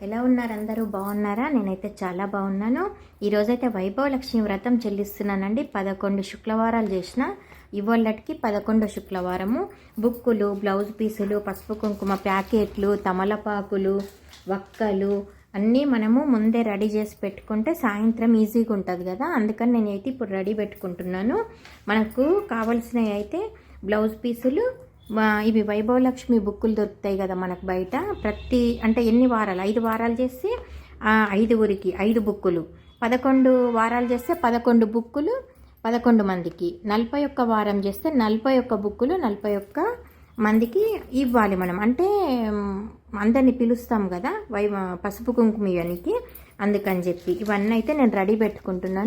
ఎలా ఉన్నారు అందరూ? బాగున్నారా? నేనైతే చాలా బాగున్నాను. ఈరోజైతే వైభవలక్ష్మి వ్రతం చెల్లిస్తున్నానండి. 11 శుక్రవారాలు చేసిన. ఇవాళకి 11 శుక్రవారము. బుక్కులు, బ్లౌజ్ పీసులు, పసుపు కుంకుమ ప్యాకెట్లు, తమలపాకులు, వక్కలు అన్నీ మనము ముందే రెడీ చేసి పెట్టుకుంటే సాయంత్రం ఈజీగా ఉంటుంది కదా. అందుకని నేనైతే ఇప్పుడు రెడీ పెట్టుకుంటున్నాను. మనకు కావాల్సినవి అయితే బ్లౌజ్ పీసులు, ఇవి వైభవలక్ష్మి బుక్కులు దొరుకుతాయి కదా మనకు బయట. అంటే ఎన్ని వారాలు, 5 వారాలు చేస్తే 5గురికి 5 బుక్కులు, 11 వారాలు చేస్తే 11 బుక్కులు 11 మందికి, 41 వారం చేస్తే 41 బుక్కులు 41 మందికి ఇవ్వాలి మనం. అంటే అందరినీ పిలుస్తాం కదా పసుపు కుంకుమ ఇవన్నీ, అందుకని చెప్పి ఇవన్నీ అయితే నేను రెడీ పెట్టుకుంటున్నాను.